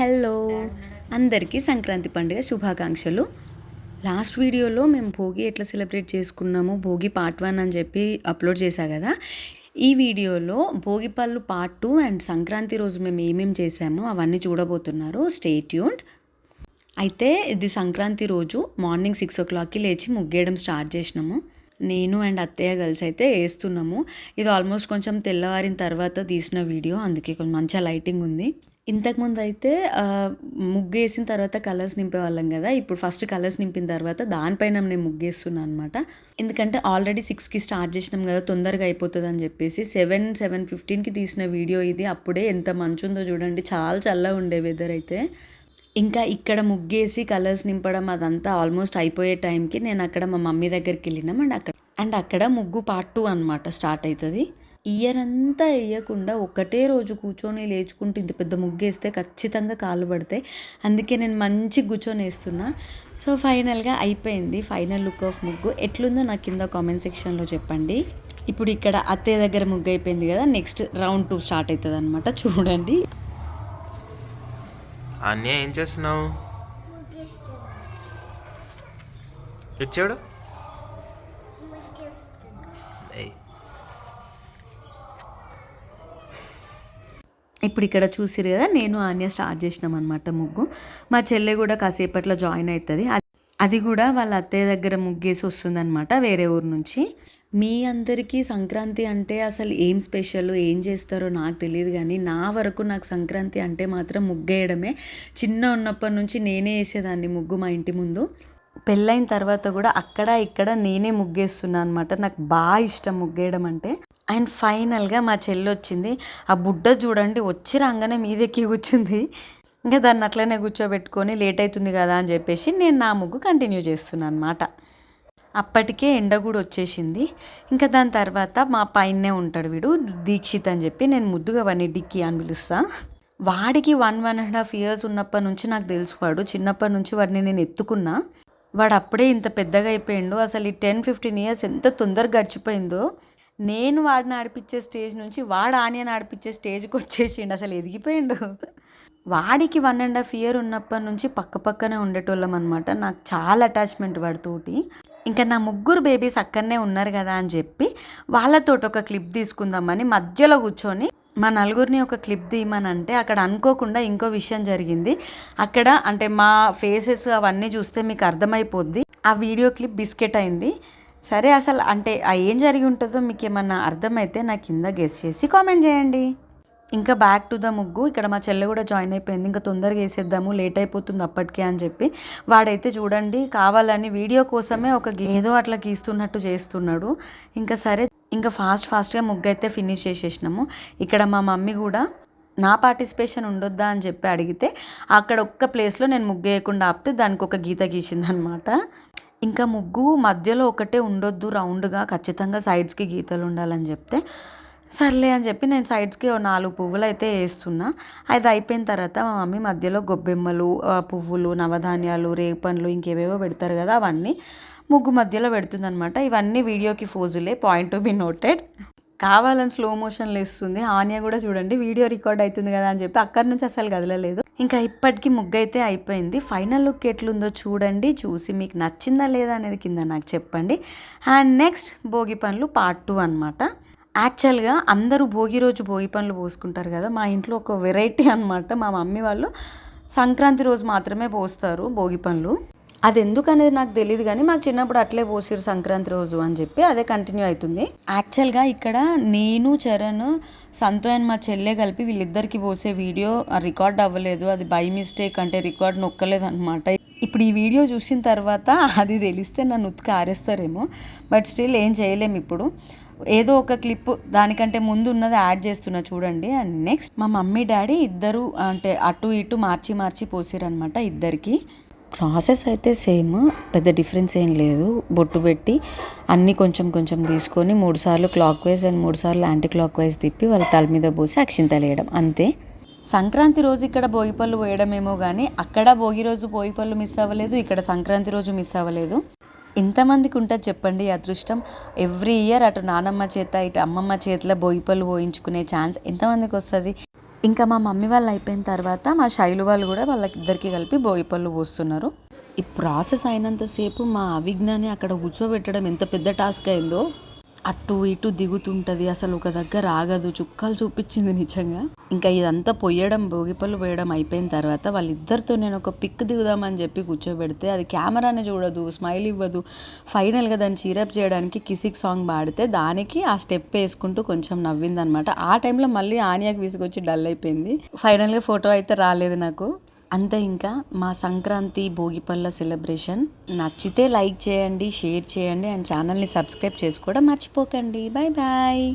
Hello అందరికీ సంక్రాంతి పండుగ శుభాకాంక్షలు. లాస్ట్ వీడియోలో మేము భోగి ఎట్లా సెలబ్రేట్ చేసుకున్నాము, భోగి పార్ట్ 1 అని చెప్పి అప్లోడ్ చేశా కదా. ఈ వీడియోలో భోగి పళ్ళు పార్ట్ 2 అండ్ సంక్రాంతి రోజు మేము ఏమేమి చేసాము అవన్నీ చూడబోతున్నారు. Stay tuned. అయితే ఇది సంక్రాంతి రోజు మార్నింగ్ 6 o'clockకి లేచి ముగ్గేయడం స్టార్ట్ చేసినాము. నేను అండ్ అత్తయ్య కలిసి అయితే వేస్తున్నాము. ఇది ఆల్మోస్ట్ కొంచెం తెల్లవారిన తర్వాత తీసిన వీడియో, అందుకే కొంచెం మంచిగా లైటింగ్ ఉంది. ఇంతకుముందు అయితే ముగ్గు వేసిన తర్వాత కలర్స్ నింపేవాళ్ళం కదా. ఇప్పుడు ఫస్ట్ కలర్స్ నింపిన తర్వాత దానిపైన నేను ముగ్గేస్తున్నాను అనమాట. ఎందుకంటే ఆల్రెడీ 6కి స్టార్ట్ చేసినాం కదా, తొందరగా అయిపోతుంది అని చెప్పేసి 7:15కి తీసిన వీడియో ఇది. అప్పుడే ఎంత మంచి ఉందో చూడండి, చాలా చల్లగా ఉండే వెదర్ అయితే. ఇంకా ఇక్కడ ముగ్గేసి కలర్స్ నింపడం అదంతా ఆల్మోస్ట్ అయిపోయే టైంకి నేను అక్కడ మా మమ్మీ దగ్గరికి వెళ్ళినాం. అండ్ అక్కడ ముగ్గు పార్ట్ 2 అనమాట స్టార్ట్ అవుతుంది. ఇయర్ అంతా వేయకుండా ఒకటే రోజు కూర్చొని లేచుకుంటూ ఇంత పెద్ద ముగ్గు వేస్తే ఖచ్చితంగా కాళ్ళు పడతాయి. అందుకే నేను మంచి కూర్చొని వేస్తున్నా. సో ఫైనల్గా అయిపోయింది. ఫైనల్ లుక్ ఆఫ్ ముగ్గు ఎట్లుందో నాకు కింద కామెంట్ సెక్షన్లో చెప్పండి. ఇప్పుడు ఇక్కడ అత్తయ్య దగ్గర ముగ్గు అయిపోయింది కదా, నెక్స్ట్ రౌండ్ 2 స్టార్ట్ అవుతుంది అనమాట. చూడండి అన్నీ ఏం చేస్తున్నావు? ఇచ్చాడు ఇప్పుడు ఇక్కడ చూసిరు కదా, నేను ఆన్య స్టార్ట్ చేసినాం అనమాట ముగ్గు. మా చెల్లె కూడా కాసేపట్లో జాయిన్ అవుతుంది. అది కూడా వాళ్ళ అత్తయ్య దగ్గర ముగ్గేసి వస్తుందన్నమాట, వేరే ఊరు నుంచి. మీ అందరికీ సంక్రాంతి అంటే అసలు ఏం స్పెషల్, ఏం చేస్తారో నాకు తెలియదు, కానీ నా వరకు నాకు సంక్రాంతి అంటే మాత్రం ముగ్గేయడమే. చిన్న ఉన్నప్పటి నుంచి నేనే వేసేదాన్ని ముగ్గు మా ఇంటి ముందు. పెళ్ళైన తర్వాత కూడా అక్కడ ఇక్కడ నేనే ముగ్గేస్తున్నాను అనమాట. నాకు బాగా ఇష్టం ముగ్గేయడం అంటే. అండ్ ఫైనల్గా మా చెల్లి వచ్చింది. ఆ బుడ్డ చూడండి, వచ్చి రాగానే మీదెక్కి కూర్చుంది. ఇంకా దాన్ని అట్లనే కూర్చోబెట్టుకొని లేట్ అవుతుంది కదా అని చెప్పేసి నేను నా ముగ్గు కంటిన్యూ చేస్తున్నాను అనమాట. అప్పటికే ఎండ కూడా వచ్చేసింది. ఇంకా దాని తర్వాత మా పైనే ఉంటాడు వీడు, దీక్షిత్ అని చెప్పి, నేను ముద్దుగా వాడిని డిక్కీ అని పిలుస్తా. వాడికి 1.5 years ఉన్నప్పటి నుంచి నాకు తెలుసు. వాడు చిన్నప్పటి నుంచి వాడిని నేను ఎత్తుకున్నా. వాడు అప్పుడే ఇంత పెద్దగా అయిపోయిండు. అసలు ఈ 10-15 years ఎంత తొందరగా గడిచిపోయిందో. నేను వాడిని ఆడిపించే స్టేజ్ నుంచి వాడు ఆనియన్ ఆడిపించే స్టేజ్కి వచ్చేసిండు. అసలు ఎదిగిపోయిండు. వాడికి 1.5 year ఉన్నప్పటి నుంచి పక్కనే ఉండేటోళ్ళం అనమాట. నాకు చాలా అటాచ్మెంట్ వాడితోటి. ఇంకా నా 3 బేబీస్ అక్కడనే ఉన్నారు కదా అని చెప్పి వాళ్ళతో ఒక క్లిప్ తీసుకుందామని మధ్యలో కూర్చొని మా 4 ఒక క్లిప్ తీయమనంటే అక్కడ అనుకోకుండా ఇంకో విషయం జరిగింది. అక్కడ అంటే మా ఫేసెస్ అవన్నీ చూస్తే మీకు అర్థమైపోద్ది. ఆ వీడియో క్లిప్ బిస్కెట్ అయింది. సరే, అసలు అంటే ఏం జరిగి ఉంటుందో మీకు ఏమన్నా అర్థమైతే నాకు కింద గెస్ చేసి కామెంట్ చేయండి. ఇంకా బ్యాక్ టు ద ముగ్గు. ఇక్కడ మా చెల్లె కూడా జాయిన్ అయిపోయింది. ఇంకా తొందరగా వేసేద్దాము, లేట్ అయిపోతుంది అప్పటికే అని చెప్పి. వాడైతే చూడండి కావాలని వీడియో కోసమే ఏదో అట్లా గీస్తున్నట్టు చేస్తున్నాడు. ఇంకా సరే, ఇంకా ఫాస్ట్గా ముగ్గు అయితే ఫినిష్ చేసేసినాము. ఇక్కడ మా మమ్మీ కూడా నా పార్టిసిపేషన్ ఉండొద్దా అని చెప్పి అడిగితే అక్కడ ఒక్క ప్లేస్లో నేను ముగ్గు వేయకుండా ఆపితే దానికి ఒక గీత గీసిందనమాట. ఇంకా ముగ్గు మధ్యలో ఒకటే ఉండొద్దు, రౌండ్గా ఖచ్చితంగా సైడ్స్కి గీతలు ఉండాలని చెప్తే సర్లే అని చెప్పి నేను సైడ్స్కి 4 పువ్వులు అయితే వేస్తున్నా. అది అయిపోయిన తర్వాత మా మమ్మీ మధ్యలో గొబ్బెమ్మలు, పువ్వులు, నవధాన్యాలు, రేపండ్లు ఇంకేవేవో పెడతారు కదా, అవన్నీ ముగ్గు మధ్యలో పెడుతుందనమాట. ఇవన్నీ వీడియోకి ఫోజులే, పాయింట్ టు బి నోటెడ్. కావాలని స్లో మోషన్లు వేస్తుంది. ఆన్య కూడా చూడండి వీడియో రికార్డ్ అవుతుంది కదా అని చెప్పి అక్కడి నుంచి అసలు కదలలేదు. ఇంకా ఇప్పటికీ ముగ్గు అయితే అయిపోయింది. ఫైనల్ లుక్ ఎట్లుందో చూడండి. చూసి మీకు నచ్చిందా లేదా అనేది కింద నాకు చెప్పండి. అండ్ నెక్స్ట్ భోగి పండ్లు పార్ట్ 2 అనమాట. యాక్చువల్గా అందరూ భోగి రోజు భోగి పండ్లు పోసుకుంటారు కదా, మా ఇంట్లో ఒక వెరైటీ అనమాట. మా మమ్మీ వాళ్ళు సంక్రాంతి రోజు మాత్రమే పోస్తారు భోగి పండ్లు. అది ఎందుకు అనేది నాకు తెలియదు, కానీ మాకు చిన్నప్పుడు అట్లే పోసిరు సంక్రాంతి రోజు అని చెప్పి అదే కంటిన్యూ అవుతుంది. యాక్చువల్గా ఇక్కడ నేను, చరణ్, సంతో అండ్ మా చెల్లె కలిపి వీళ్ళిద్దరికి పోసే వీడియో రికార్డ్ అవ్వలేదు. అది బై మిస్టేక్, అంటే రికార్డ్ నొక్కలేదు అనమాట. ఇప్పుడు ఈ వీడియో చూసిన తర్వాత అది తెలిస్తే నన్ను ఉతికి ఆరేస్తారేమో, బట్ స్టిల్ ఏం చేయలేము. ఇప్పుడు ఏదో ఒక క్లిప్ దానికంటే ముందు ఉన్నది యాడ్ చేస్తున్నా చూడండి. అండ్ నెక్స్ట్ మా మమ్మీ డాడీ ఇద్దరు అంటే అటు ఇటు మార్చి పోసిరనమాట. ఇద్దరికి ప్రాసెస్ అయితే సేమ్, పెద్ద డిఫరెన్స్ ఏం లేదు. బొట్టు పెట్టి అన్నీ కొంచెం తీసుకొని 3 సార్లు క్లాక్ వైజ్ అండ్ 3 సార్లు యాంటీ క్లాక్ వైజ్ తిప్పి వాళ్ళ తల మీద పోసి అక్షింతలు వేయడం అంతే. సంక్రాంతి రోజు ఇక్కడ భోగిపళ్ళు పోయడమేమో కానీ అక్కడ భోగి రోజు భోగిపళ్ళు మిస్ అవ్వలేదు, ఇక్కడ సంక్రాంతి రోజు మిస్ అవ్వలేదు. ఎంతమందికి ఉంటుంది చెప్పండి అదృష్టం? ఎవ్రీ ఇయర్ అటు నానమ్మ చేత ఇటు అమ్మమ్మ చేతిలో భోగిపళ్ళు పోయించుకునే ఛాన్స్ ఎంతమందికి వస్తుంది? ఇంకా మా మమ్మీ వాళ్ళు అయిపోయిన తర్వాత మా శైలు వాళ్ళు కూడా వాళ్ళకిద్దరికి కలిపి భోగిపళ్ళు పోస్తున్నారు. ఈ ప్రాసెస్ అయినంతసేపు మా అవిజ్ఞాని అక్కడ కూర్చోబెట్టడం ఎంత పెద్ద టాస్క్ అయిందో. అటు ఇటు దిగుతుంటుంది, అసలు ఒక దగ్గర ఆగదు, చుక్కలు చూపించింది నిజంగా. ఇంకా ఇదంతా భోగిపళ్ళు పోయడం అయిపోయిన తర్వాత వాళ్ళిద్దరితో నేను ఒక పిక్ దిగుదామని చెప్పి కూర్చోబెడితే అది కెమెరానే చూడదు, స్మైల్ ఇవ్వదు. ఫైనల్గా దాన్ని చీరప్ చేయడానికి కిసిక్ సాంగ్ పాడితే దానికి ఆ స్టెప్ వేసుకుంటూ కొంచెం నవ్విందనమాట. ఆ టైంలో మళ్ళీ ఆనియాకి విసుగొచ్చి డల్ అయిపోయింది. ఫైనల్గా ఫోటో అయితే రాలేదు నాకు. అంతే. ఇంకా మా సంక్రాంతి భోగిపళ్ళ సెలబ్రేషన్ నచ్చితే లైక్ చేయండి, షేర్ చేయండి అండ్ ఛానల్ని సబ్స్క్రైబ్ చేసుకోవడం మర్చిపోకండి. Bye bye.